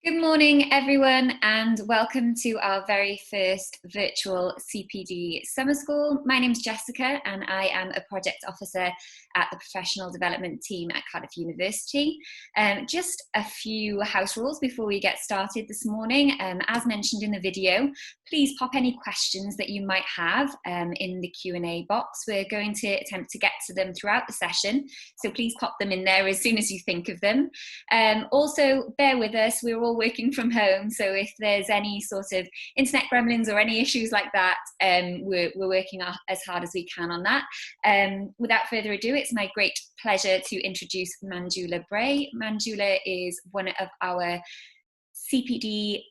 Good morning, everyone, and welcome to our very first virtual CPD Summer School. My name is Jessica, and I am a project officer at the professional development team at Cardiff University. Just a few house rules before we get started this morning. As mentioned in the video, please pop any questions that you might have in the Q&A box. We're going to attempt to get to them throughout the session, so please pop them in there as soon as you think of them. Also, bear with us, we're all working from home, so if there's any sort of internet gremlins or any issues like that, we're working as hard as we can on that. Without further ado, it's my great pleasure to introduce Manjula Bray. Manjula is one of our CPD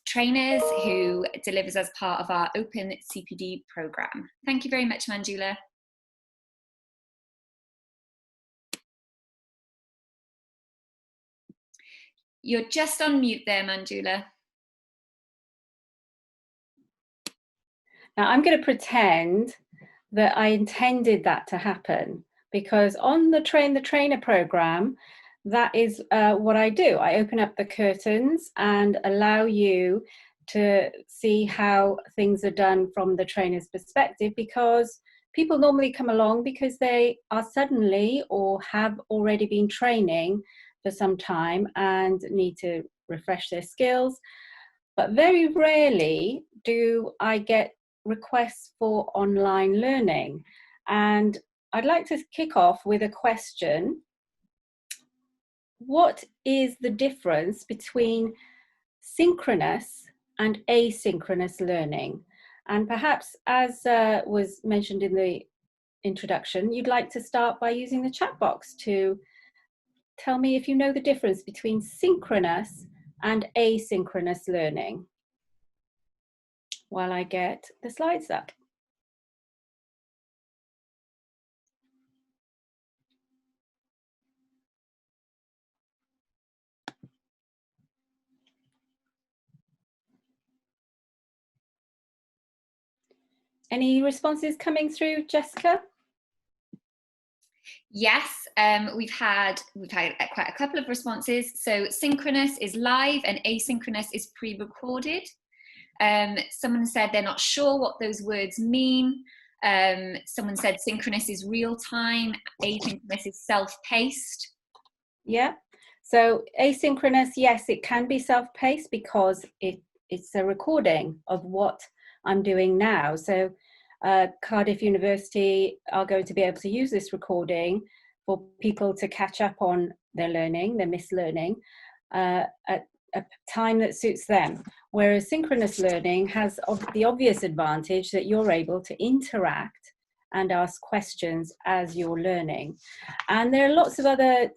trainers who delivers as part of our Open CPD programme. Thank you very much, Manjula. You're just on mute there, Manjula. Now I'm going to pretend that I intended that to happen, because on the Train the Trainer program, that is what I do. I open up the curtains and allow you to see how things are done from the trainer's perspective, because people normally come along because they are suddenly or have already been training for some time and need to refresh their skills. But very rarely do I get requests for online learning. And I'd like to kick off with a question. What is the difference between synchronous and asynchronous learning? And perhaps, as was mentioned in the introduction, you'd like to start by using the chat box to tell me if you know the difference between synchronous and asynchronous learning, while I get the slides up. Any responses coming through, Jessica? Yes, we've had quite a couple of responses. So synchronous is live and asynchronous is pre-recorded. Someone said they're not sure what those words mean. Someone said synchronous is real time, asynchronous is self-paced. Yeah, so asynchronous, yes, it can be self-paced because it's a recording of what I'm doing now. So Cardiff University are going to be able to use this recording for people to catch up on their learning, their missed learning, at a time that suits them. Whereas synchronous learning has the obvious advantage that you're able to interact and ask questions as you're learning. And there are lots of other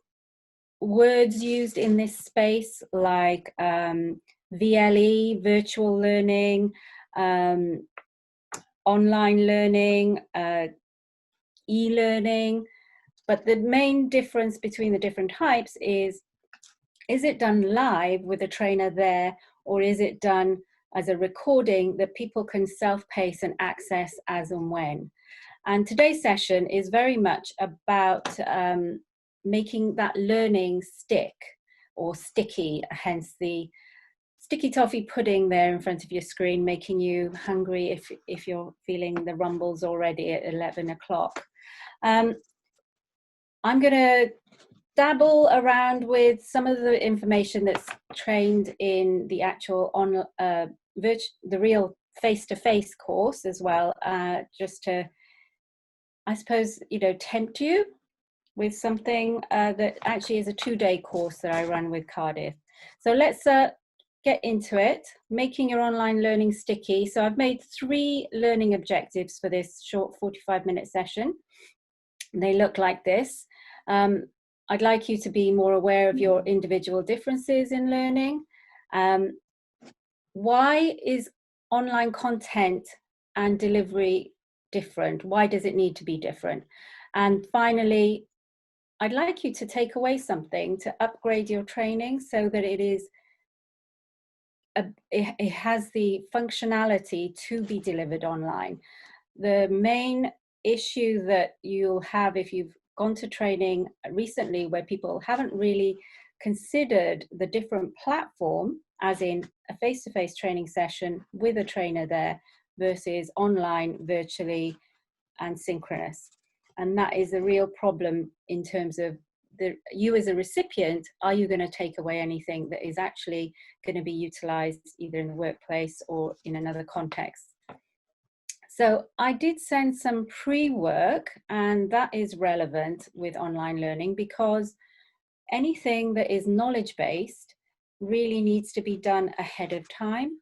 words used in this space, like VLE, virtual learning, online learning, e-learning. But the main difference between the different types is it done live with a trainer there, or is it done as a recording that people can self-pace and access as and when? And today's session is very much about making that learning stick or sticky, hence the sticky toffee pudding there in front of your screen, making you hungry if you're feeling the rumbles already at 11 o'clock. I'm going to dabble around with some of the information that's trained in the actual the real face-to-face course as well, just to, I suppose, tempt you with something that actually is a 2-day course that I run with Cardiff. So let's get into it, making your online learning sticky. So I've made 3 learning objectives for this short 45-minute session. They look like this. I'd like you to be more aware of your individual differences in learning. Why is online content and delivery different? Why does it need to be different? And finally, I'd like you to take away something to upgrade your training so that it has the functionality to be delivered online. The main issue that you'll have if you've gone to training recently where people haven't really considered the different platform, as in a face-to-face training session with a trainer there versus online, virtually, and synchronous. And that is a real problem in terms of you as a recipient. Are you going to take away anything that is actually going to be utilized either in the workplace or in another context? So I did send some pre-work, and that is relevant with online learning because anything that is knowledge-based really needs to be done ahead of time.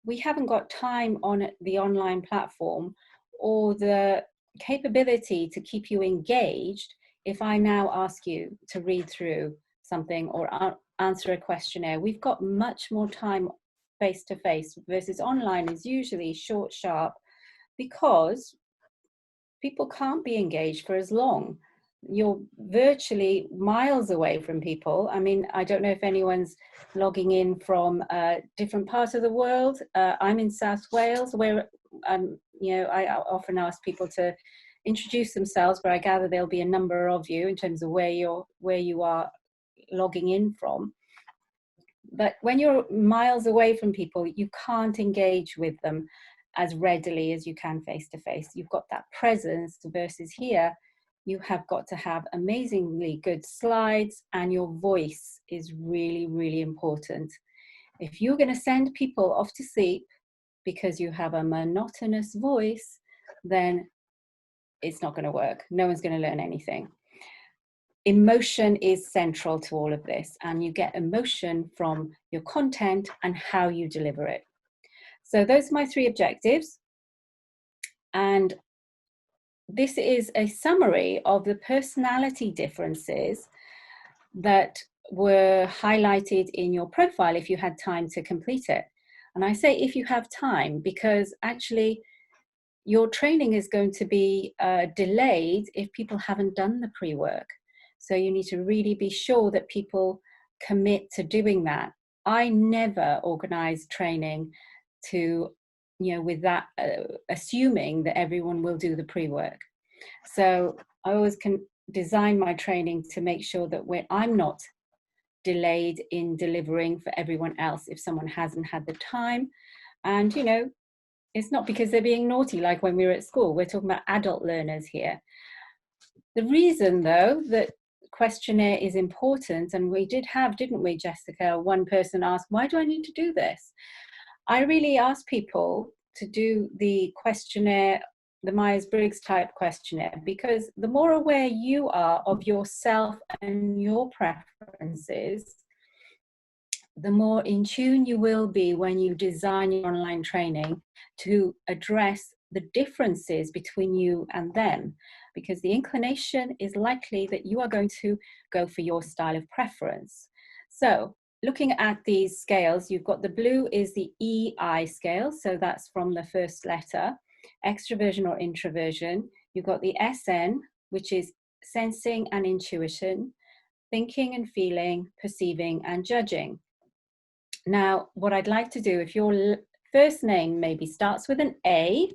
We haven't got time on the online platform or the capability to keep you engaged if I now ask you to read through something or answer a questionnaire. We've got much more time face-to-face versus online is usually short, sharp, because people can't be engaged for as long. You're virtually miles away from people. I mean, I don't know if anyone's logging in from different parts of the world. I'm in South Wales, where I often ask people to introduce themselves, but I gather there'll be a number of you in terms of where you are logging in from. But when you're miles away from people, you can't engage with them as readily as you can face-to-face. You've got that presence versus here, you have got to have amazingly good slides, and your voice is really, really important. If you're going to send people off to sleep because you have a monotonous voice, then it's not going to work. No one's going to learn anything. Emotion is central to all of this, and you get emotion from your content and how you deliver it. So those are my 3 objectives. And this is a summary of the personality differences that were highlighted in your profile if you had time to complete it. And I say if you have time, because actually your training is going to be delayed if people haven't done the pre-work. So you need to really be sure that people commit to doing that. I never organize training to with that assuming that everyone will do the pre-work. So I always can design my training to make sure that I'm not delayed in delivering for everyone else if someone hasn't had the time. And it's not because they're being naughty like when we were at school. We're talking about adult learners here. The reason, though, that questionnaire is important, and we did have, didn't we, Jessica, one person asked, why do I need to do this? I really ask people to do the questionnaire, the Myers-Briggs type questionnaire, because the more aware you are of yourself and your preferences, the more in tune you will be when you design your online training to address the differences between you and them, because the inclination is likely that you are going to go for your style of preference. So looking at these scales, you've got the blue is the EI scale, so that's from the first letter, extroversion or introversion. You've got the SN, which is sensing and intuition, thinking and feeling, perceiving and judging. Now, what I'd like to do, if your first name maybe starts with an A,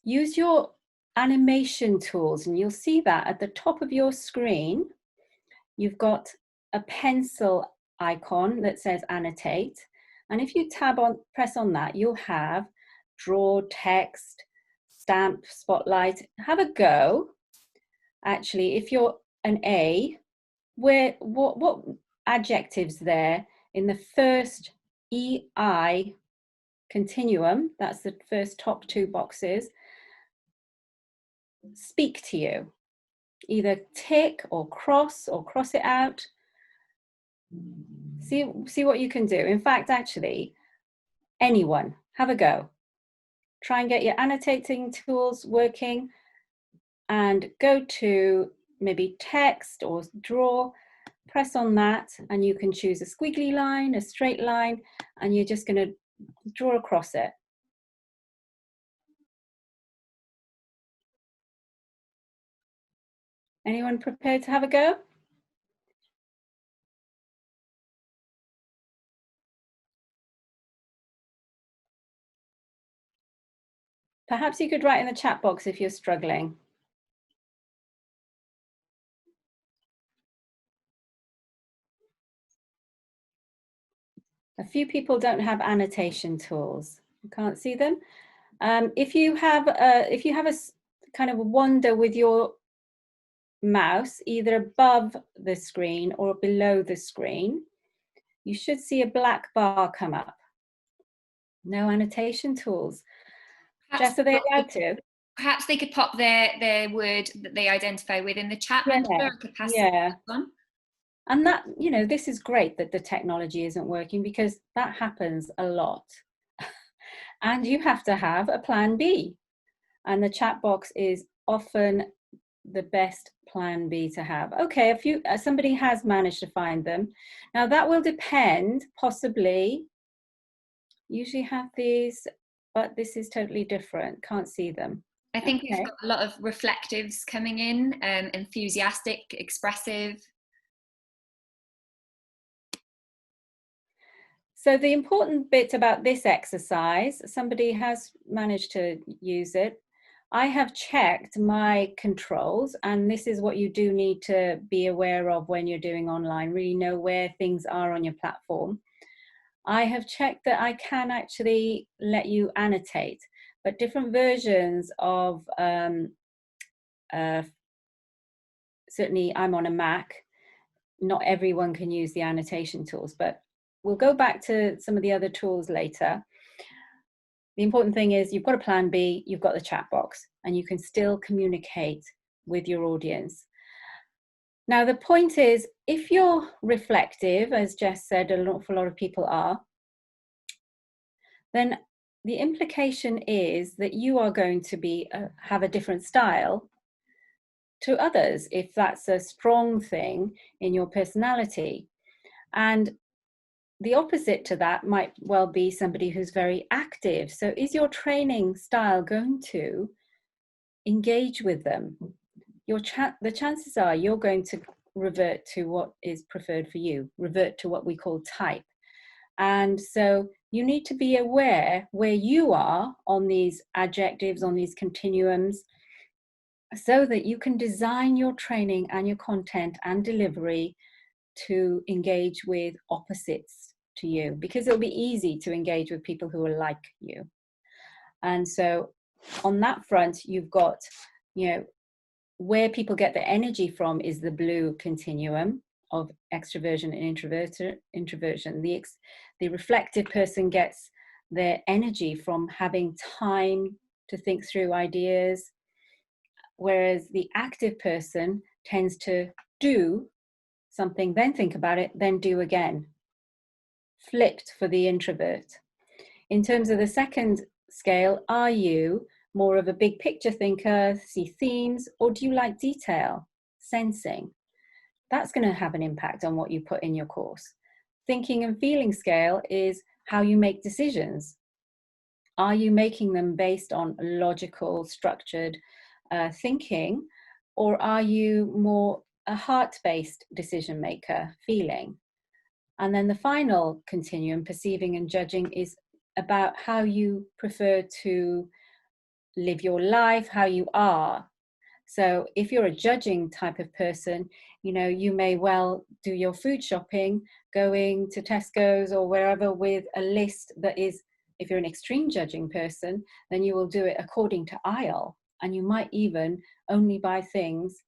use your animation tools, and you'll see that at the top of your screen, you've got a pencil icon that says annotate. And if you press on that, you'll have draw, text, stamp, spotlight. Have a go. Actually, if you're an A, what adjectives there in the first EI continuum, that's the first top two boxes, speak to you. Either tick or cross it out. See what you can do. In fact, actually, anyone, have a go. Try and get your annotating tools working and go to maybe text or draw. Press on that and you can choose a squiggly line, a straight line, and you're just going to draw across it. Anyone prepared to have a go? Perhaps you could write in the chat box if you're struggling. A few people don't have annotation tools. You can't see them. If you have a kind of wander with your mouse, either above the screen or below the screen, you should see a black bar come up. No annotation tools. Jess, are they allowed to? Perhaps they could pop their word that they identify with in the chat. Yeah. And that, this is great that the technology isn't working, because that happens a lot. And you have to have a plan B. And the chat box is often the best plan B to have. Okay, somebody has managed to find them. Now that will depend, possibly, usually have these, but this is totally different. Can't see them. I think we've got a lot of reflectives coming in, enthusiastic, expressive. So the important bit about this exercise, somebody has managed to use it. I have checked my controls, and this is what you do need to be aware of when you're doing online, really know where things are on your platform. I have checked that I can actually let you annotate, but different versions of, certainly I'm on a Mac, not everyone can use the annotation tools, but we'll go back to some of the other tools later. The important thing is you've got a plan B, you've got the chat box, and you can still communicate with your audience. Now, the point is, if you're reflective, as Jess said, an awful lot of people are, then the implication is that you are going to have a different style to others, if that's a strong thing in your personality. And the opposite to that might well be somebody who's very active. So is your training style going to engage with them? The chances are you're going to revert to what is preferred for you, revert to what we call type. And so you need to be aware where you are on these adjectives, on these continuums, so that you can design your training and your content and delivery to engage with opposites to you, because it'll be easy to engage with people who are like you. And so on that front, you've got, where people get their energy from is the blue continuum of extroversion and introversion. The reflective person gets their energy from having time to think through ideas, whereas the active person tends to do something, then think about it, then do again. Flipped for the introvert. In terms of the second scale, are you more of a big picture thinker, see themes, or do you like detail, sensing? That's going to have an impact on what you put in your course. Thinking and feeling scale is how you make decisions. Are you making them based on logical, structured thinking, or are you more a heart-based decision maker, feeling? And then the final continuum, perceiving and judging, is about how you prefer to live your life, how you are. So if you're a judging type of person, you may well do your food shopping, going to Tesco's or wherever with a list that is, if you're an extreme judging person, then you will do it according to aisle. And you might even only buy things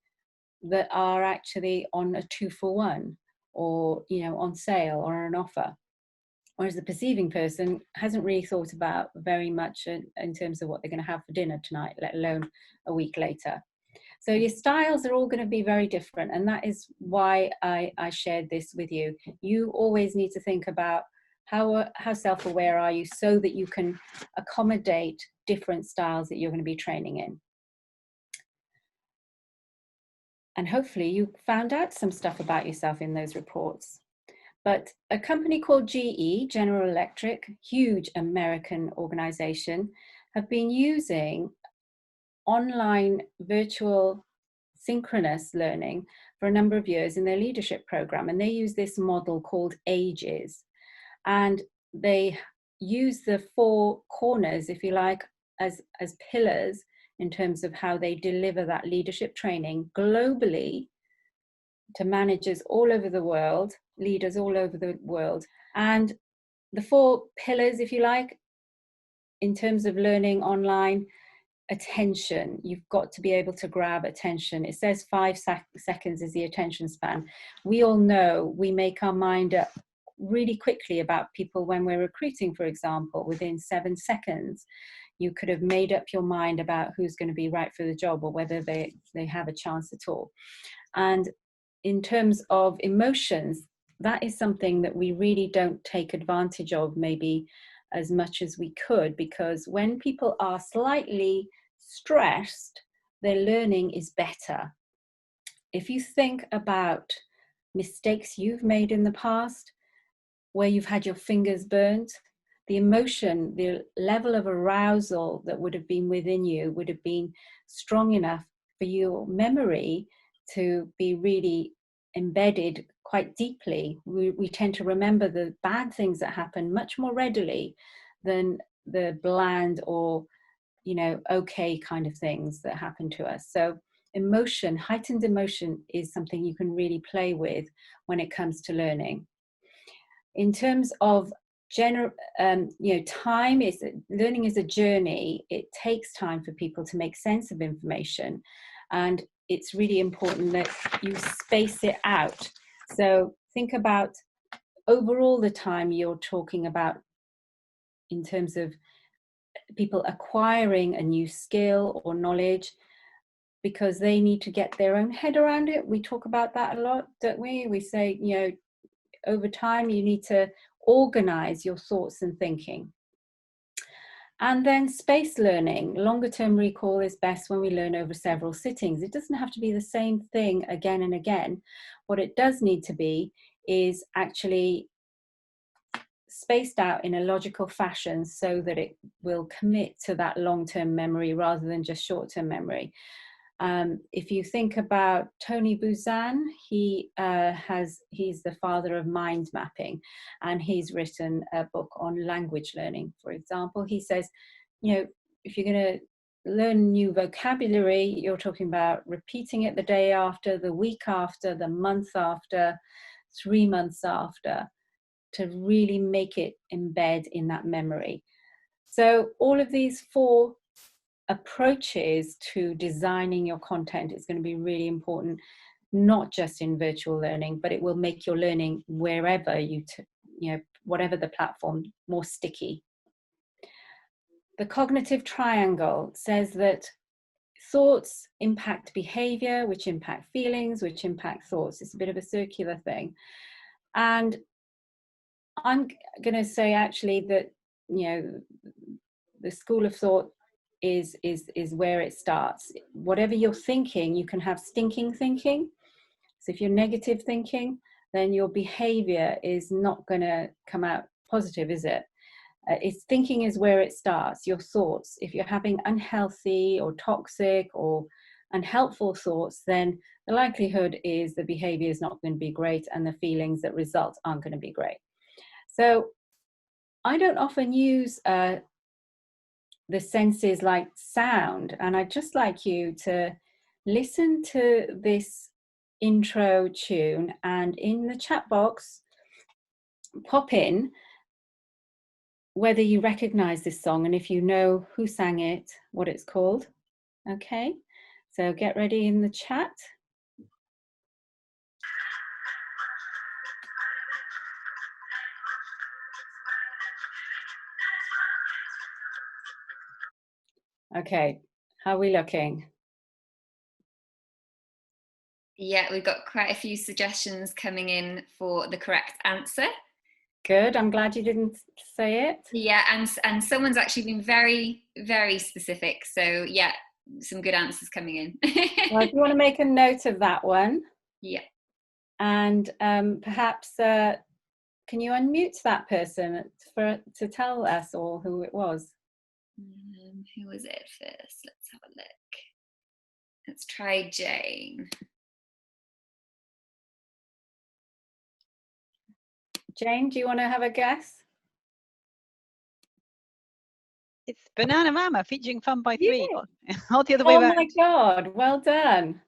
that are actually on a 2-for-1 or, on sale or an offer. Whereas the perceiving person hasn't really thought about very much in terms of what they're going to have for dinner tonight, let alone a week later. So your styles are all going to be very different. And that is why I shared this with you. You always need to think about how self-aware are you, so that you can accommodate different styles that you're going to be training in. And hopefully you found out some stuff about yourself in those reports. But a company called GE, General Electric, huge American organization, have been using online virtual synchronous learning for a number of years in their leadership program. And they use this model called AGES. And they use the 4 corners, if you like, as pillars in terms of how they deliver that leadership training globally to managers all over the world, leaders all over the world. And the 4 pillars, if you like, in terms of learning online: attention. You've got to be able to grab attention. It says 5 seconds is the attention span. We all know we make our mind up really quickly about people when we're recruiting, for example. Within 7 seconds, you could have made up your mind about who's going to be right for the job or whether they have a chance at all. And in terms of emotions, that is something that we really don't take advantage of maybe as much as we could, because when people are slightly stressed, their learning is better. If you think about mistakes you've made in the past, where you've had your fingers burnt, the emotion, the level of arousal that would have been within you would have been strong enough for your memory to be really embedded quite deeply. We tend to remember the bad things that happen much more readily than the bland or, okay kind of things that happen to us. So emotion, heightened emotion, is something you can really play with when it comes to learning. In terms of time is, learning is a journey. It takes time for people to make sense of information, and it's really important that you space it out. So think about overall the time you're talking about in terms of people acquiring a new skill or knowledge, because they need to get their own head around it. We talk about that a lot, don't we? We say, over time you need to organize your thoughts and thinking. And then space learning. Longer term recall is best when we learn over several sittings. It doesn't have to be the same thing again and again. What it does need to be is actually spaced out in a logical fashion so that it will commit to that long-term memory rather than just short-term memory. If you think about Tony Buzan, he's the father of mind mapping, and he's written a book on language learning. For example, he says, if you're going to learn new vocabulary, you're talking about repeating it the day after, the week after, the month after, 3 months after, to really make it embed in that memory. So all of these 4 approaches to designing your content is going to be really important, not just in virtual learning, but it will make your learning wherever whatever the platform, more sticky. The cognitive triangle says that thoughts impact behavior, which impact feelings, which impact thoughts. It's a bit of a circular thing. And I'm going to say actually that, the school of thought is where it starts. Whatever you're thinking, you can have stinking thinking. So if you're negative thinking, then your behavior is not going to come out positive, is it? It's thinking is where it starts, your thoughts. If you're having unhealthy or toxic or unhelpful thoughts, then the likelihood is the behavior is not going to be great and the feelings that result aren't going to be great. So I don't often use the senses like sound, and I'd just like you to listen to this intro tune, and in the chat box pop in whether you recognize this song and if you know who sang it, what it's called. Okay, so get ready in the chat. Okay, how are we looking? Yeah, we've got quite a few suggestions coming in for the correct answer. Good, I'm glad you didn't say it. Yeah, and someone's actually been very, very specific. So yeah, some good answers coming in. Well, if you want to make a note of that one. Yeah. And perhaps can you unmute that person to tell us all who it was? Who was it first? Let's have a look. Let's try Jane. Jane, do you want to have a guess? It's Bananarama featuring Fun by Three. Yeah. All the other way around. around. Oh my God, well done.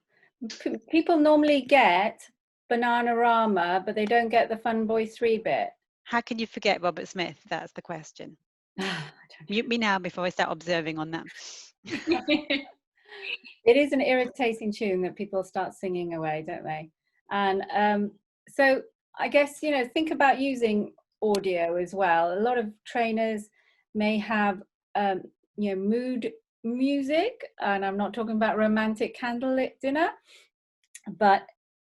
People normally get Bananarama, but they don't get the Fun Boy 3 bit. How can you forget Robert Smith? That's the question. Mute me now before I start observing on that. It is an irritating tune that people start singing away, don't they? And so I guess, think about using audio as well. A lot of trainers may have, mood music, and I'm not talking about romantic candlelit dinner, but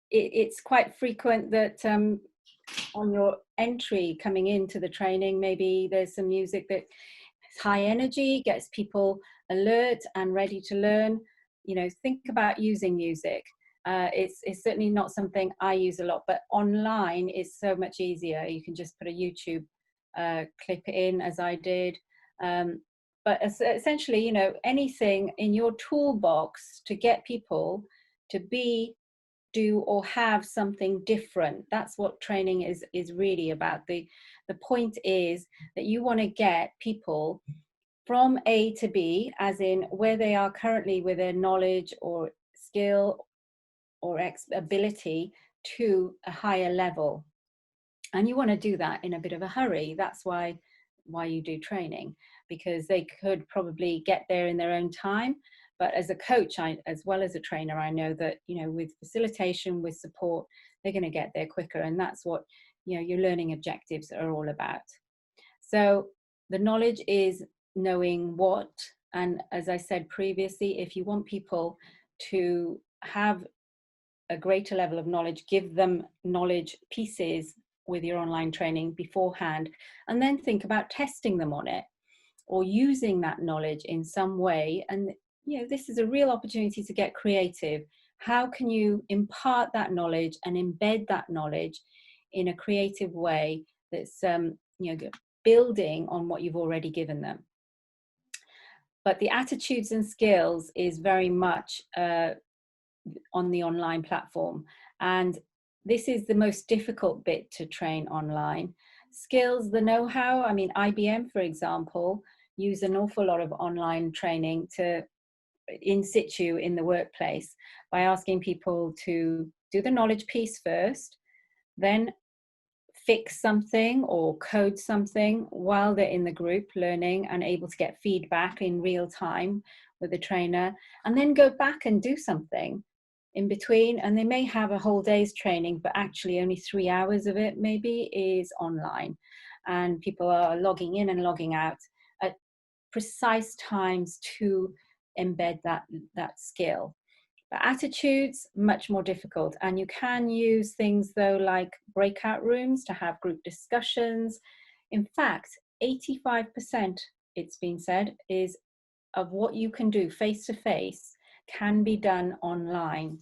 it's quite frequent that on your entry coming into the training, maybe there's some music that is high energy, gets people alert and ready to learn. Think about using music. It's certainly not something I use a lot, but online is so much easier. You can just put a YouTube clip in, as I did. But essentially, anything in your toolbox to get people to do or have something different. That's what training is really about. The point is that you want to get people from A to B, as in where they are currently with their knowledge or skill or ability, to a higher level. And you want to do that in a bit of a hurry. That's why you do training, because they could probably get there in their own time. But as a coach, as well as a trainer, I know that, with facilitation, with support, they're going to get there quicker. And that's what, your learning objectives are all about. So the knowledge is knowing what, and as I said previously, if you want people to have a greater level of knowledge, give them knowledge pieces with your online training beforehand, and then think about testing them on it or using that knowledge in some way. And this is a real opportunity to get creative. How can you impart that knowledge and embed that knowledge in a creative way that's building on what you've already given them? But the attitudes and skills is very much on the online platform. And this is the most difficult bit to train online. Skills, the know-how, I mean, IBM, for example, use an awful lot of online training to in situ in the workplace by asking people to do the knowledge piece first, then fix something or code something while they're in the group learning and able to get feedback in real time with the trainer, and then go back and do something in between. And they may have a whole day's training, but actually only 3 hours of it maybe is online, and people are logging in and logging out at precise times to embed that skill. But attitudes, much more difficult. And you can use things though like breakout rooms to have group discussions. In fact, 85%, it's been said, is of what you can do face to face can be done online,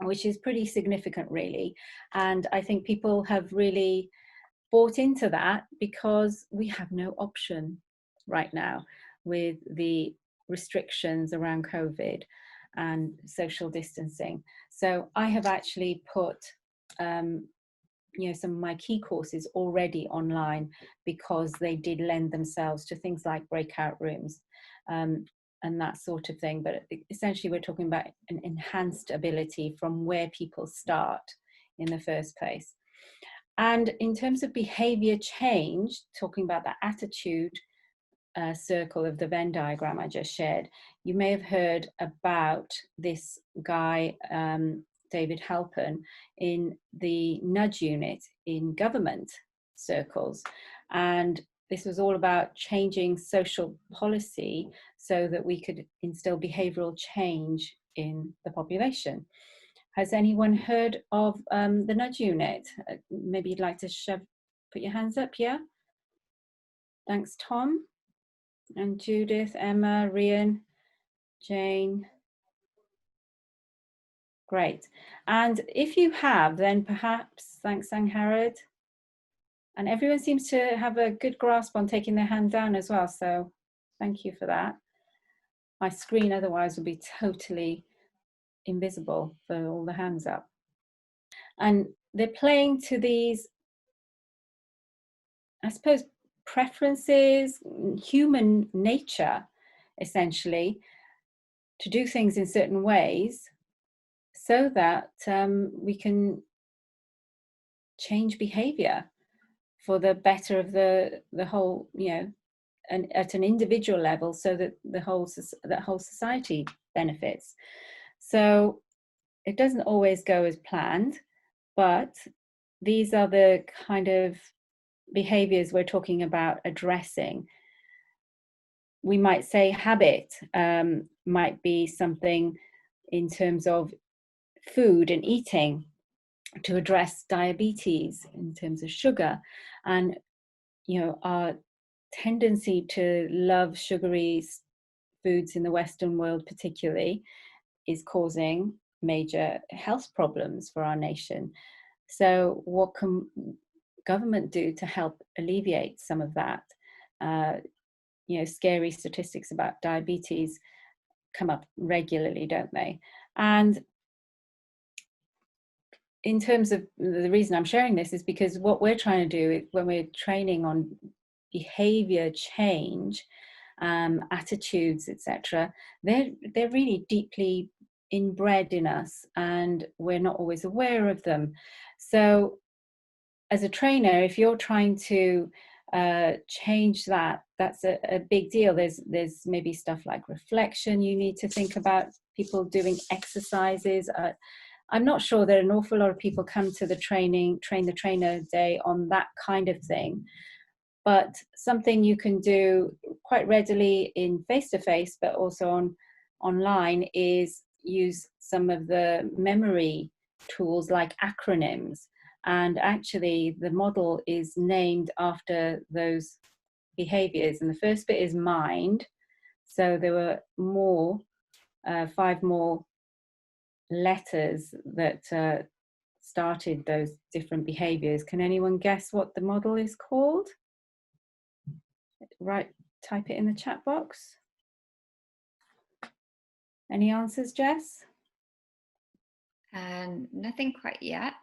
which is pretty significant really. And I think people have really bought into that because we have no option right now with the restrictions around COVID and social distancing. So I have actually put some of my key courses already online because they did lend themselves to things like breakout rooms and that sort of thing. But essentially we're talking about an enhanced ability from where people start in the first place. And in terms of behavior change, talking about that attitude circle of the Venn diagram I just shared, you may have heard about this guy, David Halpern, in the nudge unit in government circles. And this was all about changing social policy so that we could instill behavioral change in the population. Has anyone heard of the nudge unit? Maybe you'd like to put your hands up, yeah? Thanks, Tom. And Judith, Emma, Rian, Jane. Great. And if you have, then perhaps, thanks, Angharad. And everyone seems to have a good grasp on taking their hand down as well. So thank you for that. My screen otherwise would be totally invisible for all the hands up. And they're playing to these, I suppose, preferences, human nature, essentially, to do things in certain ways so that we can change behavior for the better of the whole, and at an individual level, so that the whole society benefits. So it doesn't always go as planned, but these are the kind of behaviors we're talking about addressing. We might say habit might be something in terms of food and eating to address diabetes in terms of sugar, and our tendency to love sugary foods in the Western world particularly is causing major health problems for our nation. So what can government do to help alleviate some of that? Scary statistics about diabetes come up regularly, don't they? And in terms of the reason I'm sharing this is because what we're trying to do when we're training on behavior change, attitudes, etc., they're really deeply inbred in us, and we're not always aware of them. So as a trainer, if you're trying to change that, that's a big deal. There's maybe stuff like reflection you need to think about, people doing exercises. I'm not sure that an awful lot of people come to the train the trainer day on that kind of thing, but something you can do quite readily in face-to-face, but also online, is use some of the memory tools like acronyms. And actually the model is named after those behaviors. And the first bit is mind. So there were more, 5 more letters that started those different behaviors. Can anyone guess what the model is called? Right, type it in the chat box. Any answers, Jess? Nothing quite yet.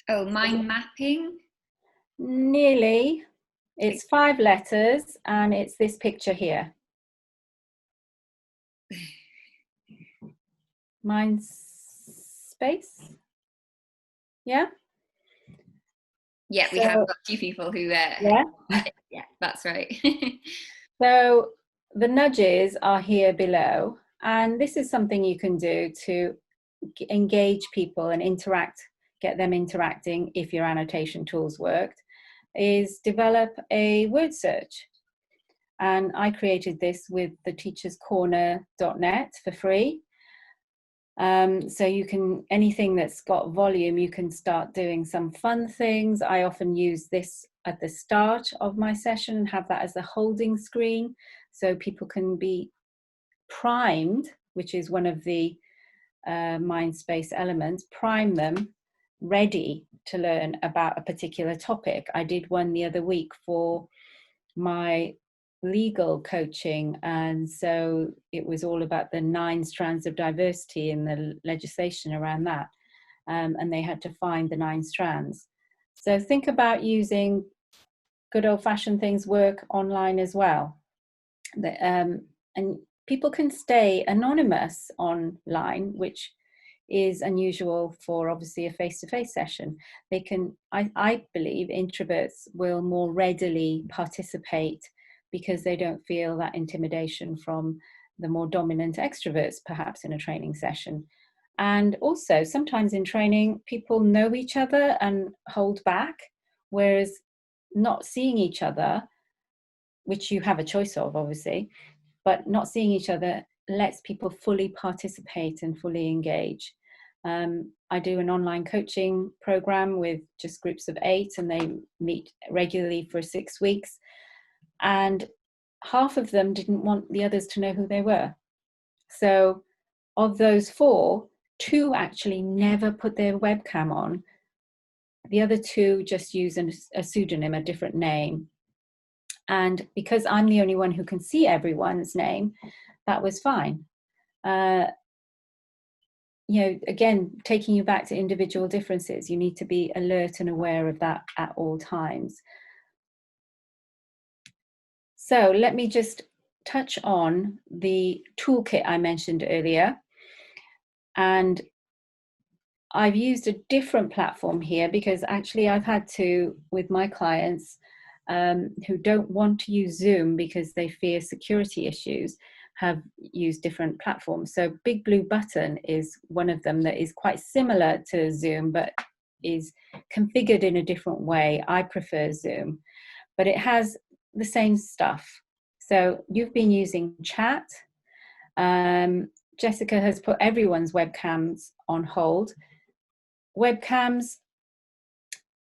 Oh, mind mapping? Nearly. It's 5 letters and it's this picture here. Mind space? Yeah? Yeah, we have got 2 people who, yeah, that's right. So the nudges are here below, and this is something you can do to engage people and get them interacting if your annotation tools worked, is develop a word search. And I created this with the teacherscorner.net for free. So you can, anything that's got volume, you can start doing some fun things. I often use this at the start of my session and have that as the holding screen, so people can be primed, which is one of the mind space elements, prime them ready to learn about a particular topic. I did one the other week for my legal coaching, and so it was all about the 9 strands of diversity in the legislation around that, and they had to find the 9 strands. So think about using good old-fashioned things work online as well. And people can stay anonymous online, which is unusual for obviously a face-to-face session. They can, I believe introverts will more readily participate because they don't feel that intimidation from the more dominant extroverts perhaps in a training session. And also sometimes in training people know each other and hold back, whereas not seeing each other, which you have a choice of obviously, but not seeing each other lets people fully participate and fully engage. I do an online coaching program with just groups of 8, and they meet regularly for 6 weeks. And half of them didn't want the others to know who they were. So of those 4, 2 actually never put their webcam on. The other 2 just use a pseudonym, a different name. And because I'm the only one who can see everyone's name, that was fine. You know, again, taking you back to individual differences, you need to be alert and aware of that at all times. So let me just touch on the toolkit I mentioned earlier. And I've used a different platform here because actually I've had to, with my clients who don't want to use Zoom because they fear security issues, have used different platforms. So Big Blue Button is one of them that is quite similar to Zoom, but is configured in a different way. I prefer Zoom, but it has the same stuff. So you've been using chat. Jessica has put everyone's webcams on hold. Webcams,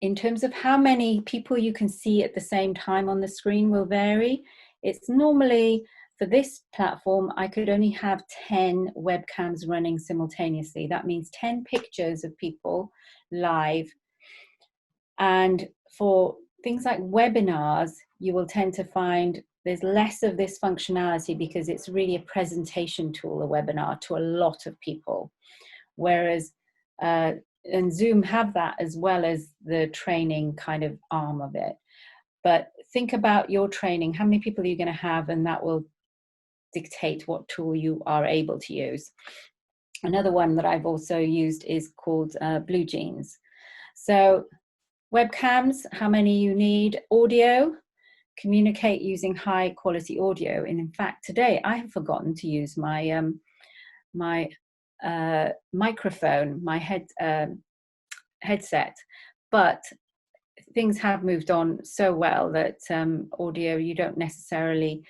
in terms of how many people you can see at the same time on the screen, will vary. It's normally, for this platform, I could only have 10 webcams running simultaneously. That means 10 pictures of people live. And for things like webinars, you will tend to find there's less of this functionality because it's really a presentation tool, a webinar, to a lot of people. Whereas, and Zoom have that as well as the training kind of arm of it. But think about your training, how many people are you going to have, and that will dictate what tool you are able to use. Another one that I've also used is called Blue Jeans. So webcams, how many you need, audio, communicate using high quality audio. And in fact, today I have forgotten to use my microphone, my headset, but things have moved on so well that audio, you don't necessarily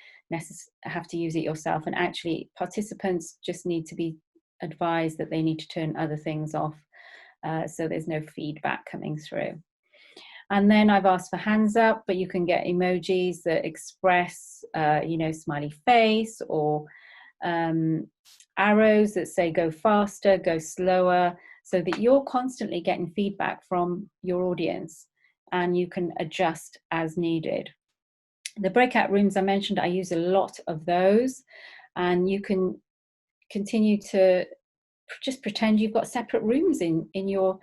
have to use it yourself, and actually participants just need to be advised that they need to turn other things off so there's no feedback coming through. And then I've asked for hands up, but you can get emojis that express you know, smiley face, or arrows that say go faster, go slower, so that you're constantly getting feedback from your audience and you can adjust as needed. The breakout rooms I mentioned, I use a lot of those, and you can continue to just pretend you've got separate rooms in your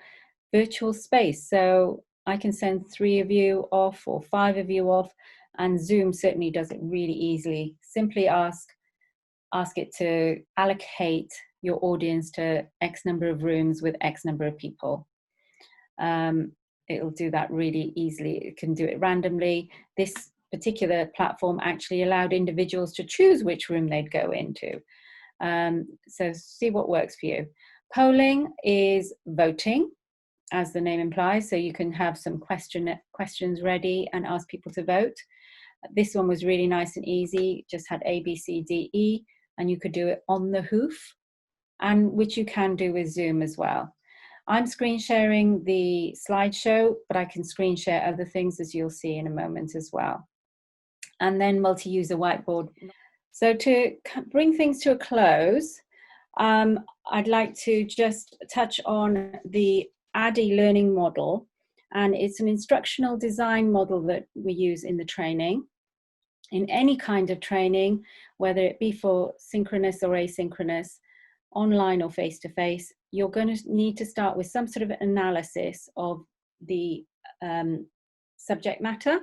virtual space. So I can send 3 of you off or 5 of you off, and Zoom certainly does it really easily. Simply ask it to allocate your audience to X number of rooms with X number of people. It'll do that really easily. It can do it randomly. This particular platform actually allowed individuals to choose which room they'd go into. So see what works for you. Polling is voting, as the name implies, so you can have some questions ready and ask people to vote. This one was really nice and easy, just had A, B, C, D, E, and you could do it on the hoof, and which you can do with Zoom as well. I'm screen sharing the slideshow, but I can screen share other things, as you'll see in a moment as well. And then multi-user whiteboard. So to bring things to a close, I'd like to just touch on the ADDI learning model, and it's an instructional design model that we use in the training. In any kind of training, whether it be for synchronous or asynchronous, online or face-to-face, you're going to need to start with some sort of analysis of the subject matter,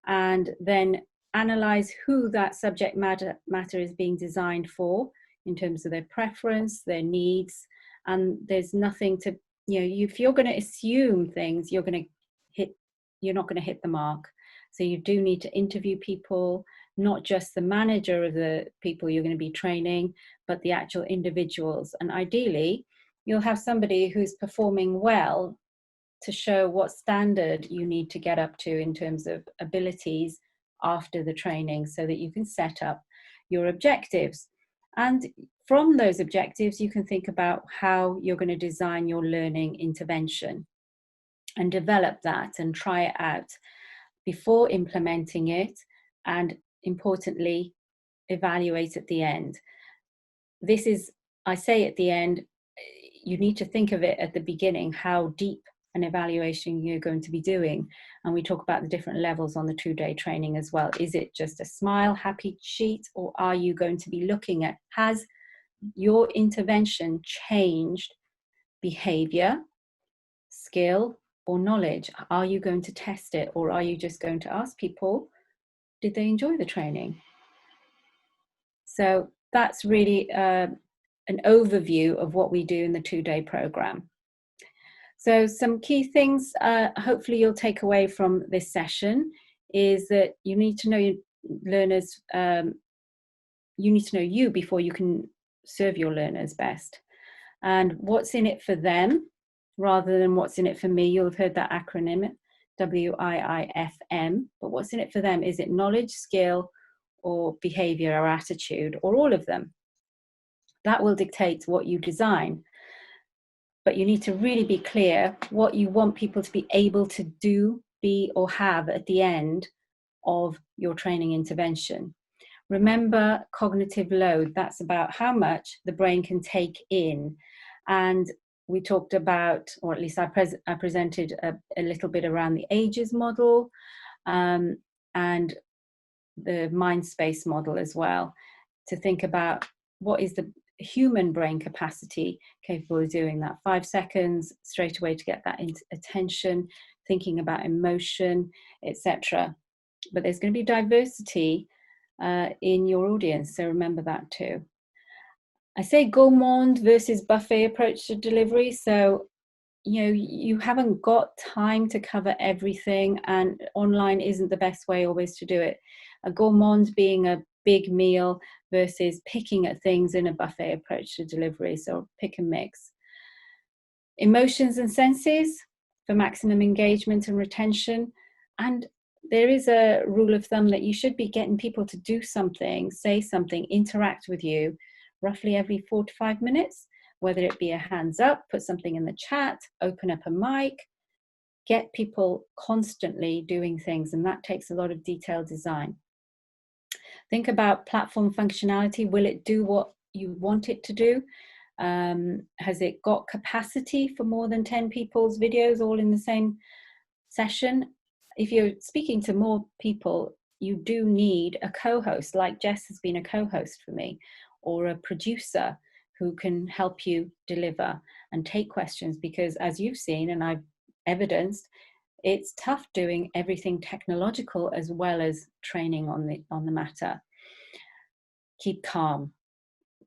and then analyze who that subject matter is being designed for in terms of their preference, their needs. And there's nothing to, if you're going to assume things, you're not going to hit the mark. So you do need to interview people, not just the manager of the people you're going to be training, but the actual individuals. And ideally, you'll have somebody who's performing well to show what standard you need to get up to in terms of abilities after the training, so that you can set up your objectives. And from those objectives, you can think about how you're going to design your learning intervention and develop that and try it out before implementing it, and importantly, evaluate at the end. This is, I say at the end, you need to think of it at the beginning, how deep an evaluation you're going to be doing. And we talk about the different levels on the 2-day training as well. Is it just a smile, happy sheet, or are you going to be looking at, has your intervention changed behavior, skill, or knowledge? Are you going to test it, or are you just going to ask people, did they enjoy the training? So that's really an overview of what we do in the 2-day program. So some key things hopefully you'll take away from this session is that you need to know your learners, you need to know you before you can serve your learners best. And what's in it for them rather than what's in it for me. You'll have heard that acronym, WIIFM, but what's in it for them? Is it knowledge, skill, or behavior or attitude, or all of them? That will dictate what you design. But you need to really be clear what you want people to be able to do, be, or have at the end of your training intervention. Remember cognitive load. That's about how much the brain can take in. And we talked about, or at least I presented a little bit around the ages model and the mind space model as well, to think about what is the human brain capacity capable of doing that. 5 seconds straight away to get that attention, thinking about emotion, etc. But there's going to be diversity in your audience, so remember that too. I say gourmand versus buffet approach to delivery. So you haven't got time to cover everything, and online isn't the best way always to do it. A gourmand being a big meal versus picking at things in a buffet approach to delivery. So pick and mix. Emotions and senses for maximum engagement and retention. And there is a rule of thumb that you should be getting people to do something, say something, interact with you roughly every 4 to 5 minutes, whether it be a hands up, put something in the chat, open up a mic, get people constantly doing things. And that takes a lot of detailed design. Think about platform functionality. Will it do what you want it to do? Has it got capacity for more than 10 people's videos all in the same session? If you're speaking to more people, you do need a co-host, like Jess has been a co-host for me, or a producer who can help you deliver and take questions, because as you've seen and I've evidenced, it's tough doing everything technological as well as training on the matter. Keep calm.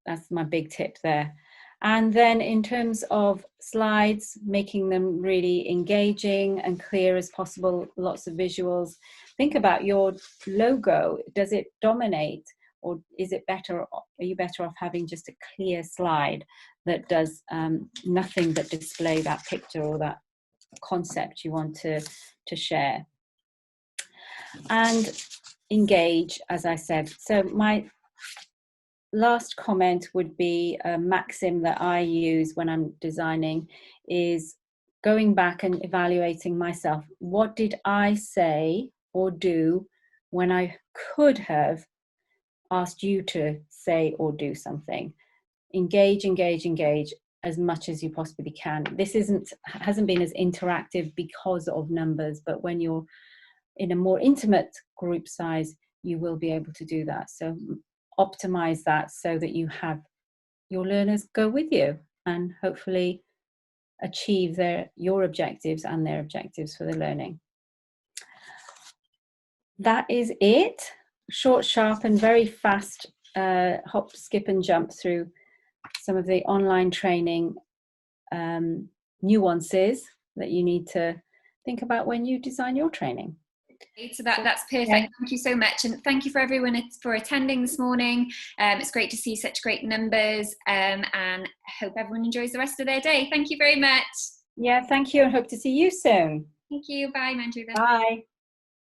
That's my big tip there. And then in terms of slides, making them really engaging and clear as possible, lots of visuals. Think about your logo. Does it dominate, or is it better? Are you better off having just a clear slide that does nothing but display that picture or that concept you want to share? And engage, as I said. So my last comment would be a maxim that I use when I'm designing, is going back and evaluating myself. What did I say or do when I could have asked you to say or do something? Engage, engage, engage as much as you possibly can. This hasn't been as interactive because of numbers, but when you're in a more intimate group size, you will be able to do that. So optimize that so that you have your learners go with you and hopefully achieve your objectives and their objectives for the learning. That is it. Short, sharp, and very fast hop, skip, and jump through some of the online training nuances that you need to think about when you design your training. So that's perfect. Yeah. Thank you so much, and thank you for everyone for attending this morning. It's great to see such great numbers, and hope everyone enjoys the rest of their day. Thank you very much. Yeah, thank you, and hope to see you soon. Thank you. Bye, Manjula. Bye.